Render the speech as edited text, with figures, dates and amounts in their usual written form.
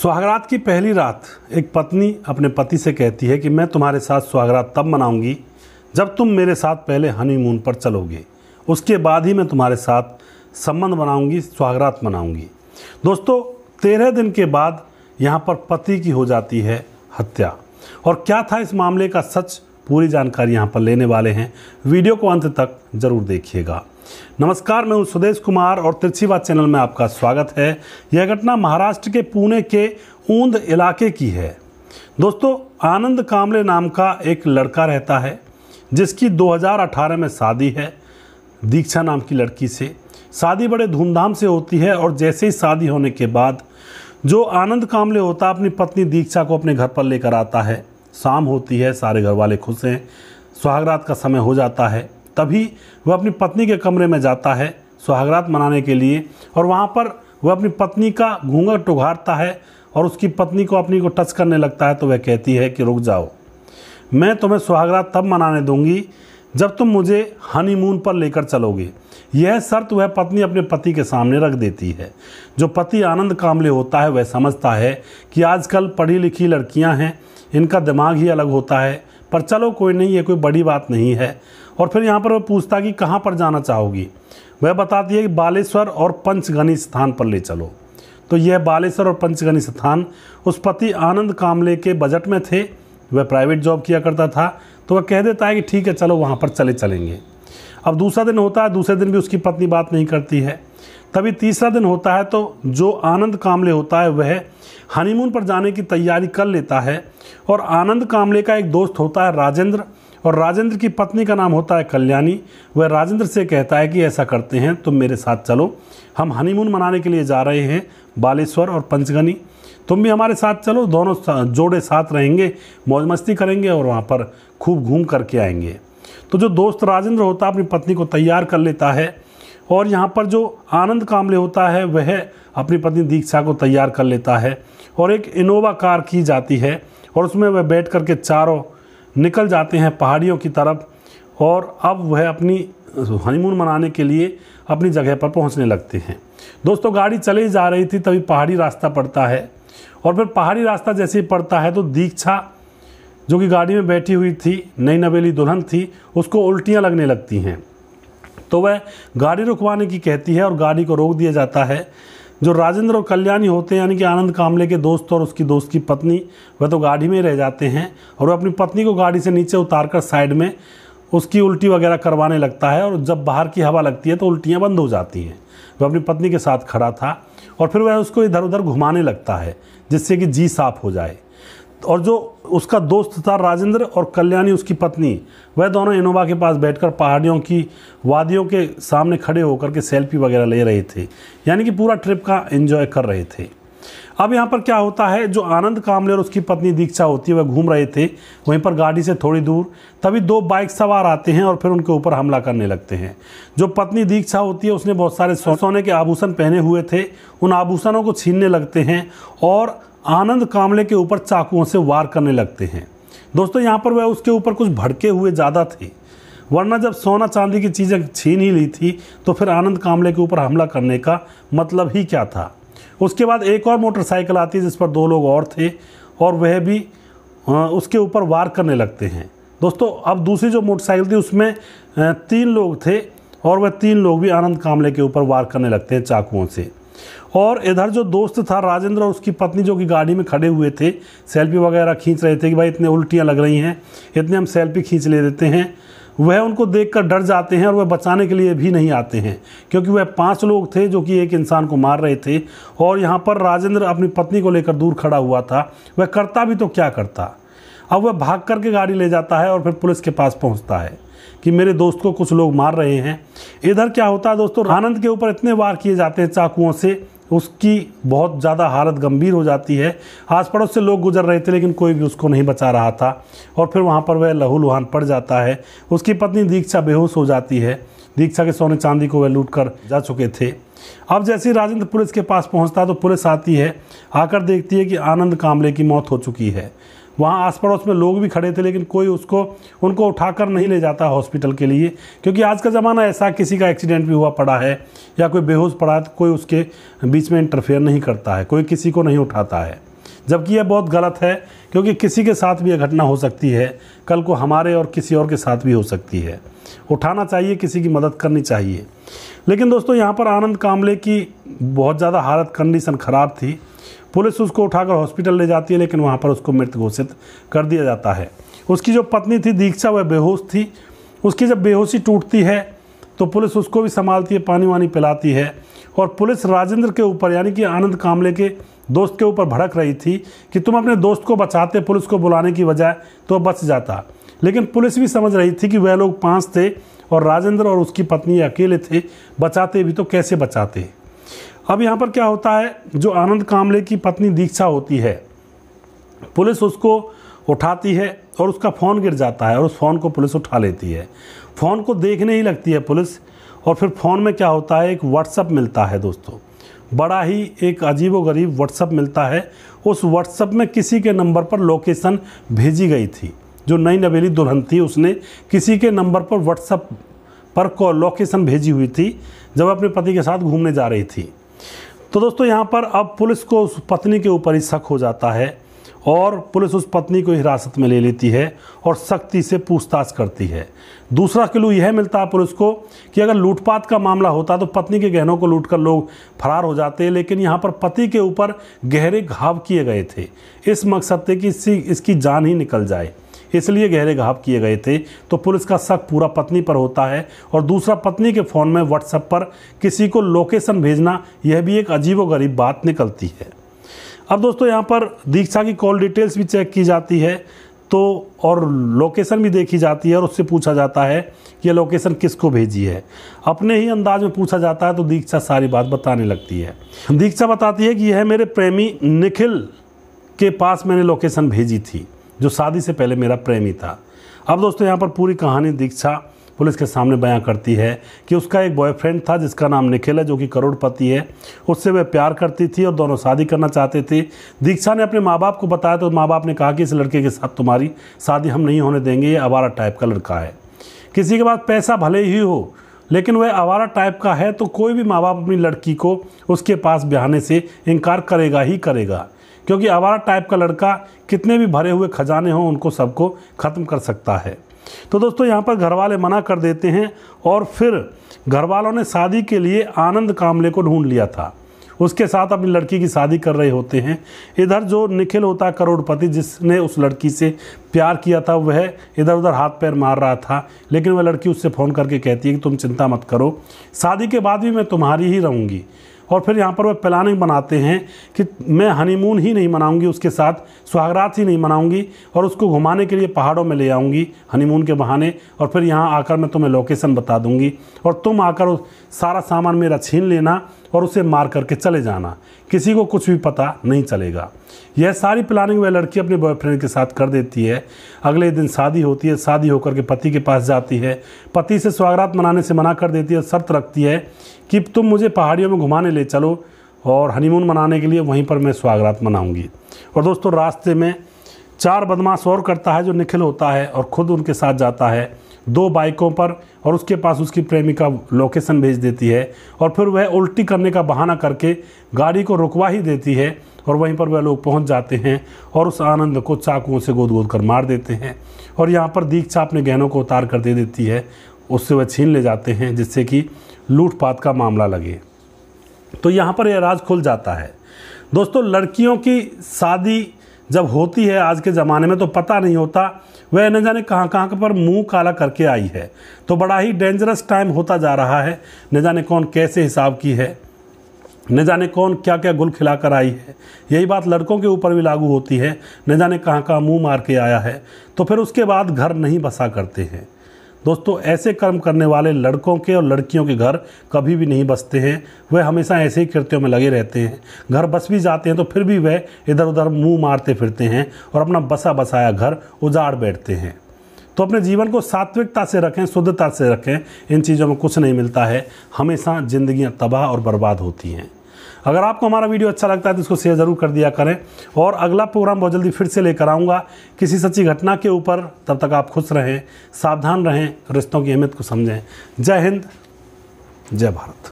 सुहागरात की पहली रात एक पत्नी अपने पति से कहती है कि मैं तुम्हारे साथ सुहागरात तब मनाऊंगी जब तुम मेरे साथ पहले हनीमून पर चलोगे, उसके बाद ही मैं तुम्हारे साथ संबंध बनाऊंगी, सुहागरात मनाऊंगी। दोस्तों 13 दिन के बाद यहाँ पर पति की हो जाती है हत्या। और क्या था इस मामले का सच, पूरी जानकारी यहाँ पर लेने वाले हैं। वीडियो को अंत तक जरूर देखिएगा। नमस्कार, मैं हूं सुदेश कुमार और तिरछी बात चैनल में आपका स्वागत है। यह घटना महाराष्ट्र के पुणे के ऊंद इलाके की है। दोस्तों, आनंद कांबले नाम का एक लड़का रहता है जिसकी 2018 में शादी है दीक्षा नाम की लड़की से। शादी बड़े धूमधाम से होती है और जैसे ही शादी होने के बाद जो आनंद कांबले होता है अपनी पत्नी दीक्षा को अपने घर पर लेकर आता है। शाम होती है, सारे घर वाले खुश हैं, सुहागरात का समय हो जाता है। तभी वह अपनी पत्नी के कमरे में जाता है सुहागरात मनाने के लिए और वहाँ पर वह अपनी पत्नी का घूंघट उघाड़ता है और उसकी पत्नी को अपनी को टच करने लगता है। तो वह कहती है कि रुक जाओ, मैं तुम्हें सुहागरात तब मनाने दूंगी जब तुम मुझे हनीमून पर लेकर चलोगे। यह शर्त वह पत्नी अपने पति के सामने रख देती है। जो पति आनंद कांबले होता है वह समझता है कि आजकल पढ़ी लिखी लड़कियां हैं, इनका दिमाग ही अलग होता है, पर चलो कोई नहीं, ये कोई बड़ी बात नहीं है। और फिर यहाँ पर वह पूछता कि कहाँ पर जाना चाहोगी। वह बताती है कि बालेश्वर और पंचगनी स्थान पर ले चलो। तो यह बालेश्वर और पंचगनी स्थान उस पति आनंद कांबले के बजट में थे। वह प्राइवेट जॉब किया करता था, तो वह कह देता है कि ठीक है चलो वहाँ पर चलेंगे। अब दूसरा दिन होता है, दूसरे दिन भी उसकी पत्नी बात नहीं करती है। तभी तीसरा दिन होता है तो जो आनंद कांबले होता है वह हनीमून पर जाने की तैयारी कर लेता है। और आनंद कांबले का एक दोस्त होता है राजेंद्र, और राजेंद्र की पत्नी का नाम होता है कल्याणी। वह राजेंद्र से कहता है कि ऐसा करते हैं, तुम मेरे साथ चलो, हम हनीमून मनाने के लिए जा रहे हैं बालेश्वर और पंचगनी, तुम भी हमारे साथ चलो, दोनों जोड़े साथ रहेंगे, मौज मस्ती करेंगे और वहाँ पर खूब घूम करके आएंगे। तो जो दोस्त राजेंद्र होता है अपनी पत्नी को तैयार कर लेता है और यहाँ पर जो आनंद कांबले होता है वह अपनी पत्नी दीक्षा को तैयार कर लेता है और एक इनोवा कार की जाती है और उसमें वह बैठ करके चारों निकल जाते हैं पहाड़ियों की तरफ। और अब वह अपनी हनीमून मनाने के लिए अपनी जगह पर पहुंचने लगते हैं। दोस्तों, गाड़ी चले ही जा रही थी, तभी पहाड़ी रास्ता पड़ता है और फिर पहाड़ी रास्ता जैसे ही पड़ता है तो दीक्षा जो कि गाड़ी में बैठी हुई थी, नई नवेली दुल्हन थी, उसको उल्टियाँ लगने लगती हैं। तो वह गाड़ी रुकवाने की कहती है और गाड़ी को रोक दिया जाता है। जो राजेंद्र और कल्याणी होते हैं यानी कि आनंद कांबले के दोस्त और उसकी दोस्त की पत्नी, वह तो गाड़ी में ही रह जाते हैं और वह अपनी पत्नी को गाड़ी से नीचे उतारकर साइड में उसकी उल्टी वगैरह करवाने लगता है। और जब बाहर की हवा लगती है तो उल्टियाँ बंद हो जाती हैं। वह अपनी पत्नी के साथ खड़ा था और फिर वह उसको इधर उधर घुमाने लगता है जिससे कि जी साफ हो जाए। और जो उसका दोस्त था राजेंद्र और कल्याणी उसकी पत्नी, वह दोनों इनोवा के पास बैठकर पहाड़ियों की वादियों के सामने खड़े होकर के सेल्फी वगैरह ले रहे थे, यानी कि पूरा ट्रिप का एंजॉय कर रहे थे। अब यहाँ पर क्या होता है, जो आनंद कांबले और उसकी पत्नी दीक्षा होती है वह घूम रहे थे वहीं पर गाड़ी से थोड़ी दूर। तभी 2 बाइक सवार आते हैं और फिर उनके ऊपर हमला करने लगते हैं। जो पत्नी दीक्षा होती है उसने बहुत सारे सोने के आभूषण पहने हुए थे, उन आभूषणों को छीनने लगते हैं और आनंद कांबले के ऊपर चाकुओं से वार करने लगते हैं। दोस्तों, यहाँ पर वह उसके ऊपर कुछ भड़के हुए ज़्यादा थे, वरना जब सोना चांदी की चीज़ें छीन ही ली थी तो फिर आनंद कांबले के ऊपर हमला करने का मतलब ही क्या था। उसके बाद एक और मोटरसाइकिल आती है जिस पर 2 लोग और थे और वह भी उसके ऊपर वार करने लगते हैं। दोस्तों, अब दूसरी जो मोटरसाइकिल थी उसमें 3 लोग थे और वह 3 लोग भी आनंद कांबले के ऊपर वार करने लगते हैं चाकुओं से। और इधर जो दोस्त था राजेंद्र और उसकी पत्नी जो कि गाड़ी में खड़े हुए थे, सेल्फी वगैरह खींच रहे थे कि भाई इतने उल्टियाँ लग रही हैं, इतने हम सेल्फी खींच ले देते हैं, वह उनको देखकर डर जाते हैं और वह बचाने के लिए भी नहीं आते हैं क्योंकि वह 5 लोग थे जो कि एक इंसान को मार रहे थे। और यहाँ पर राजेंद्र अपनी पत्नी को लेकर दूर खड़ा हुआ था। वह करता भी तो क्या करता। अब वह भाग करके गाड़ी ले जाता है और फिर पुलिस के पास पहुँचता है कि मेरे दोस्त को कुछ लोग मार रहे हैं। इधर क्या होता है दोस्तों, आनंद के ऊपर इतने वार किए जाते हैं चाकुओं से, उसकी बहुत ज़्यादा हालत गंभीर हो जाती है। आस पड़ोस से लोग गुजर रहे थे लेकिन कोई भी उसको नहीं बचा रहा था और फिर वहाँ पर वह लहूलुहान पड़ जाता है। उसकी पत्नी दीक्षा बेहोश हो जाती है। दीक्षा के सोने चांदी को वह लूट कर जा चुके थे। अब जैसे ही राजेंद्र पुलिस के पास पहुँचता है तो पुलिस आती है, आकर देखती है कि आनंद कांबले की मौत हो चुकी है। वहाँ आस पड़ोस में लोग भी खड़े थे लेकिन कोई उनको उठाकर नहीं ले जाता हॉस्पिटल के लिए, क्योंकि आज का ज़माना ऐसा, किसी का एक्सीडेंट भी हुआ पड़ा है या कोई बेहोश पड़ा है तो कोई उसके बीच में इंटरफेयर नहीं करता है, कोई किसी को नहीं उठाता है। जबकि यह बहुत गलत है, क्योंकि किसी के साथ भी यह घटना हो सकती है, कल को हमारे और किसी और के साथ भी हो सकती है। उठाना चाहिए, किसी की मदद करनी चाहिए। लेकिन दोस्तों यहाँ पर आनंद कांबले की बहुत ज़्यादा हालत कंडीशन ख़राब थी। पुलिस उसको उठाकर हॉस्पिटल ले जाती है, लेकिन वहाँ पर उसको मृत घोषित कर दिया जाता है। उसकी जो पत्नी थी दीक्षा, वह बेहोश थी। उसकी जब बेहोशी टूटती है तो पुलिस उसको भी संभालती है, पानी वानी पिलाती है। और पुलिस राजेंद्र के ऊपर, यानी कि आनंद कांबले के दोस्त के ऊपर भड़क रही थी कि तुम अपने दोस्त को बचाते, पुलिस को बुलाने की बजाय, तो बच जाता। लेकिन पुलिस भी समझ रही थी कि वह लोग 5 थे और राजेंद्र और उसकी पत्नी अकेले थे, बचाते भी तो कैसे बचाते। अब यहाँ पर क्या होता है, जो आनंद कांबले की पत्नी दीक्षा होती है, पुलिस उसको उठाती है और उसका फ़ोन गिर जाता है और उस फ़ोन को पुलिस उठा लेती है। फ़ोन को देखने ही लगती है पुलिस, और फिर फ़ोन में क्या होता है, एक व्हाट्सअप मिलता है दोस्तों। बड़ा ही एक अजीबोगरीब व्हाट्सअप मिलता है। उस व्हाट्सअप में किसी के नंबर पर लोकेशन भेजी गई थी। जो नई नवेली दुल्हन थी, उसने किसी के नंबर पर व्हाट्सअप पर लोकेशन भेजी हुई थी जब अपने पति के साथ घूमने जा रही थी। तो दोस्तों यहाँ पर अब पुलिस को उस पत्नी के ऊपर ही शक हो जाता है और पुलिस उस पत्नी को हिरासत में ले लेती है और सख्ती से पूछताछ करती है। दूसरा क्लू यह मिलता है पुलिस को कि अगर लूटपाट का मामला होता तो पत्नी के गहनों को लूटकर लोग फरार हो जाते, लेकिन यहाँ पर पति के ऊपर गहरे घाव किए गए थे। इस मकसद से कि इसकी जान ही निकल जाए, इसलिए गहरे घाव किए गए थे। तो पुलिस का शक पूरा पत्नी पर होता है। और दूसरा, पत्नी के फ़ोन में व्हाट्सएप पर किसी को लोकेशन भेजना, यह भी एक अजीबोगरीब बात निकलती है। अब दोस्तों यहाँ पर दीक्षा की कॉल डिटेल्स भी चेक की जाती है, तो और लोकेशन भी देखी जाती है और उससे पूछा जाता है कि यह लोकेशन किसको भेजी है। अपने ही अंदाज में पूछा जाता है तो दीक्षा सारी बात बताने लगती है। दीक्षा बताती है कि यह मेरे प्रेमी निखिल के पास मैंने लोकेशन भेजी थी, जो शादी से पहले मेरा प्रेमी था। अब दोस्तों यहाँ पर पूरी कहानी दीक्षा पुलिस के सामने बयां करती है कि उसका एक बॉयफ्रेंड था जिसका नाम निखिल है, जो कि करोड़पति है। उससे वह प्यार करती थी और दोनों शादी करना चाहते थे। दीक्षा ने अपने माँ बाप को बताया तो माँ बाप ने कहा कि इस लड़के के साथ तुम्हारी शादी हम नहीं होने देंगे, ये आवारा टाइप का लड़का है। किसी के पास पैसा भले ही हो, लेकिन वह आवारा टाइप का है, तो कोई भी माँ बाप अपनी लड़की को उसके पास ब्याहने से इनकार करेगा ही करेगा, क्योंकि आवारा टाइप का लड़का कितने भी भरे हुए खजाने हों उनको सबको ख़त्म कर सकता है। तो दोस्तों यहाँ पर घर वाले मना कर देते हैं और फिर घर वालों ने शादी के लिए आनंद कांबले को ढूंढ लिया था। उसके साथ अपनी लड़की की शादी कर रहे होते हैं। इधर जो निखिल होता है करोड़पति, जिसने उस लड़की से प्यार किया था, वह इधर उधर हाथ पैर मार रहा था। लेकिन वह लड़की उससे फ़ोन करके कहती है कि तुम चिंता मत करो, शादी के बाद भी मैं तुम्हारी ही रहूँगी। और फिर यहाँ पर वह प्लानिंग बनाते हैं कि मैं हनीमून ही नहीं मनाऊंगी उसके साथ, सुहागरात ही नहीं मनाऊंगी, और उसको घुमाने के लिए पहाड़ों में ले आऊँगी हनीमून के बहाने। और फिर यहाँ आकर मैं तुम्हें लोकेशन बता दूंगी और तुम आकर सारा सामान मेरा छीन लेना और उसे मार करके चले जाना, किसी को कुछ भी पता नहीं चलेगा। यह सारी प्लानिंग वह लड़की अपने बॉयफ्रेंड के साथ कर देती है। अगले दिन शादी होती है। शादी होकर के पति के पास जाती है। पति से सुहागरात मनाने से मना कर देती है, शर्त रखती है कि तुम मुझे पहाड़ियों में घुमाने ले चलो और हनीमून मनाने के लिए, वहीं पर मैं सुहागरात मनाऊंगी। और दोस्तों रास्ते में 4 बदमाश और करता है, जो निखिल होता है, और ख़ुद उनके साथ जाता है 2 बाइकों पर, और उसके पास उसकी प्रेमिका लोकेशन भेज देती है। और फिर वह उल्टी करने का बहाना करके गाड़ी को रुकवा ही देती है और वहीं पर वह लोग पहुंच जाते हैं और उस आनंद को चाकुओं से गोद गोद कर मार देते हैं। और यहाँ पर दीक्षा अपने गहनों को उतार कर दे देती है, उससे वह छीन ले जाते हैं, जिससे कि लूटपाट का मामला लगे। तो यहाँ पर यह राज खुल जाता है। दोस्तों लड़कियों की शादी जब होती है आज के ज़माने में, तो पता नहीं होता वह न जाने कहाँ कहाँ पर मुंह काला करके आई है। तो बड़ा ही डेंजरस टाइम होता जा रहा है। न जाने कौन कैसे हिसाब की है, न जाने कौन क्या क्या गुल खिलाकर आई है। यही बात लड़कों के ऊपर भी लागू होती है। न जाने कहाँ कहाँ मुँह मार के आया है, तो फिर उसके बाद घर नहीं बसा करते हैं। दोस्तों ऐसे कर्म करने वाले लड़कों के और लड़कियों के घर कभी भी नहीं बसते हैं। वह हमेशा ऐसे ही कृत्यों में लगे रहते हैं। घर बस भी जाते हैं तो फिर भी वह इधर उधर मुंह मारते फिरते हैं और अपना बसा बसाया घर उजाड़ बैठते हैं। तो अपने जीवन को सात्विकता से रखें, शुद्धता से रखें। इन चीज़ों में कुछ नहीं मिलता है, हमेशा ज़िंदगियाँ तबाह और बर्बाद होती हैं। अगर आपको हमारा वीडियो अच्छा लगता है तो इसको शेयर ज़रूर कर दिया करें। और अगला प्रोग्राम बहुत जल्दी फिर से लेकर आऊँगा किसी सच्ची घटना के ऊपर। तब तक आप खुश रहें, सावधान रहें, रिश्तों की अहमियत को समझें। जय हिंद, जय भारत।